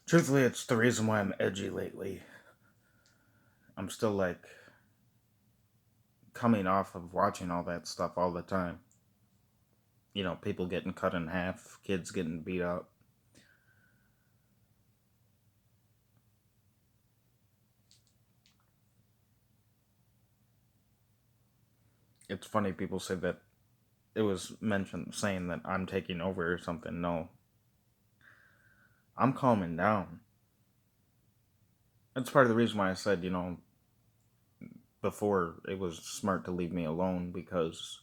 Truthfully, it's the reason why I'm edgy lately. I'm still coming off of watching all that stuff all the time. People getting cut in half, kids getting beat up. It's funny people say that it was mentioned saying that I'm taking over or something. No, I'm calming down. That's part of the reason why I said, before it was smart to leave me alone because,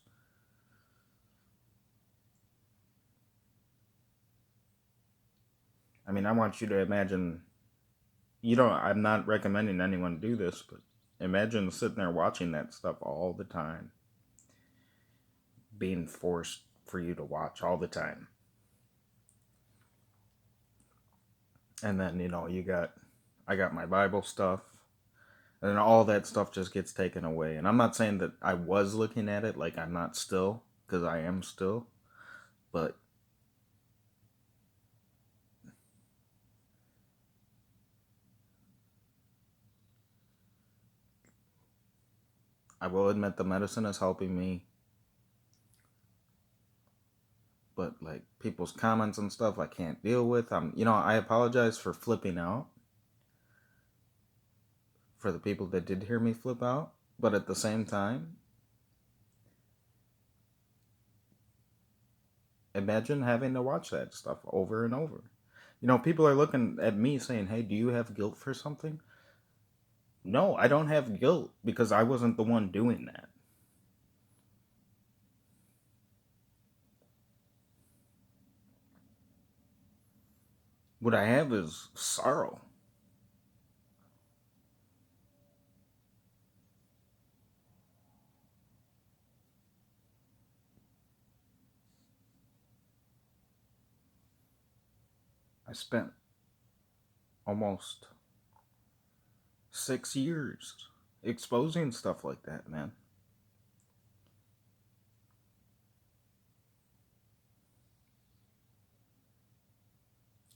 I want you to imagine, I'm not recommending anyone do this, but imagine sitting there watching that stuff all the time, being forced for you to watch all the time. And then, I got my Bible stuff, and then all that stuff just gets taken away. And I'm not saying that I was looking at it like I'm not still, because I am still, but I will admit the medicine is helping me. But like people's comments and stuff, I can't deal with. I apologize for flipping out for the people that did hear me flip out, but at the same time, imagine having to watch that stuff over and over. People are looking at me saying, "Hey, do you have guilt for something?" No, I don't have guilt because I wasn't the one doing that. What I have is sorrow. I spent almost 6 years exposing stuff like that, man.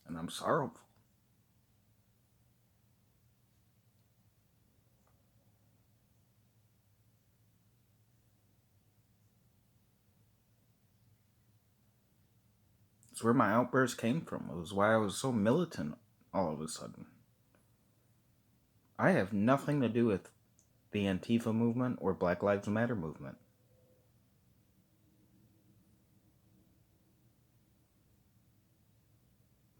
And I'm sorrowful. It's where my outburst came from. It was why I was so militant all of a sudden. I have nothing to do with the Antifa movement or Black Lives Matter movement.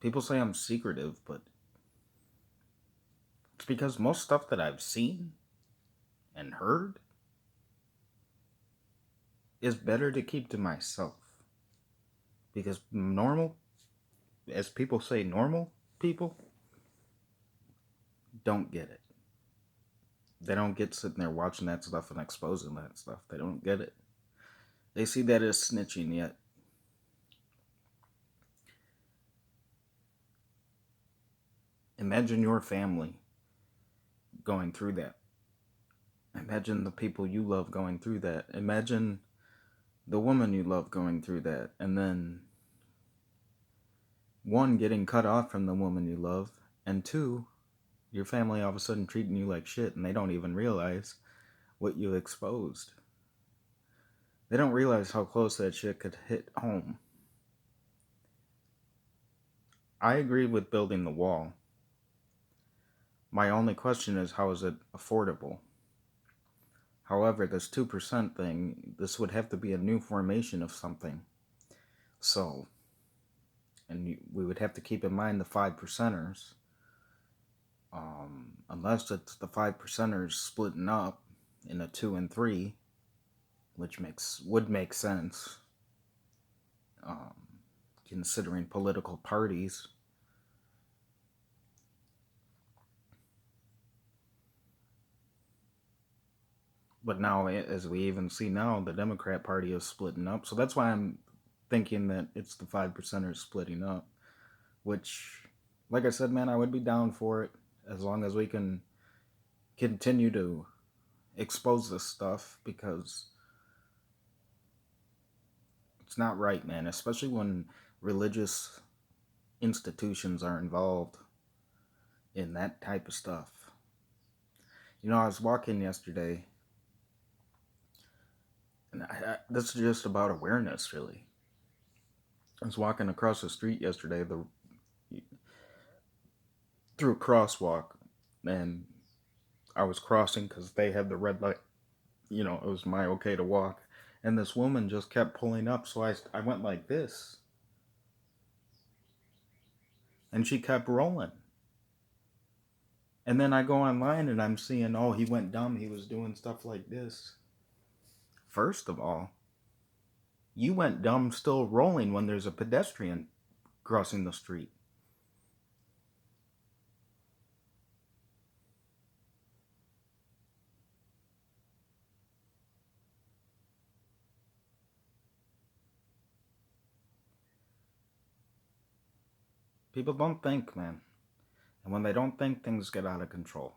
People say I'm secretive, but it's because most stuff that I've seen and heard is better to keep to myself. Because normal, as people say, normal people don't get it. They don't get sitting there watching that stuff and exposing that stuff. They don't get it. They see that as snitching, yet imagine your family going through that. Imagine the people you love going through that. Imagine the woman you love going through that. And then, one, getting cut off from the woman you love, and two, your family all of a sudden treating you like shit and they don't even realize what you exposed. They don't realize how close that shit could hit home. I agree with building the wall. My only question is, how is it affordable? However, this 2% thing, this would have to be a new formation of something. So, and we would have to keep in mind the 5%ers. Unless it's the 5%ers splitting up in a 2 and 3, which would make sense, um, considering political parties. But now, as we even see now, the Democrat Party is splitting up. So that's why I'm thinking that it's the 5%ers splitting up. Which, like I said, man, I would be down for it as long as we can continue to expose this stuff, because it's not right, man. Especially when religious institutions are involved. in that type of stuff. You know, I was walking yesterday, and this is just about awareness, really. I was walking across the street yesterday through a crosswalk, and I was crossing because they had the red light. You know, it was my okay to walk. And this woman just kept pulling up, so I went like this, and she kept rolling. And then I go online and I'm seeing, oh, he went dumb. He was doing stuff like this. First of all, you went dumb still rolling when there's a pedestrian crossing the street. People don't think, man. And when they don't think, things get out of control.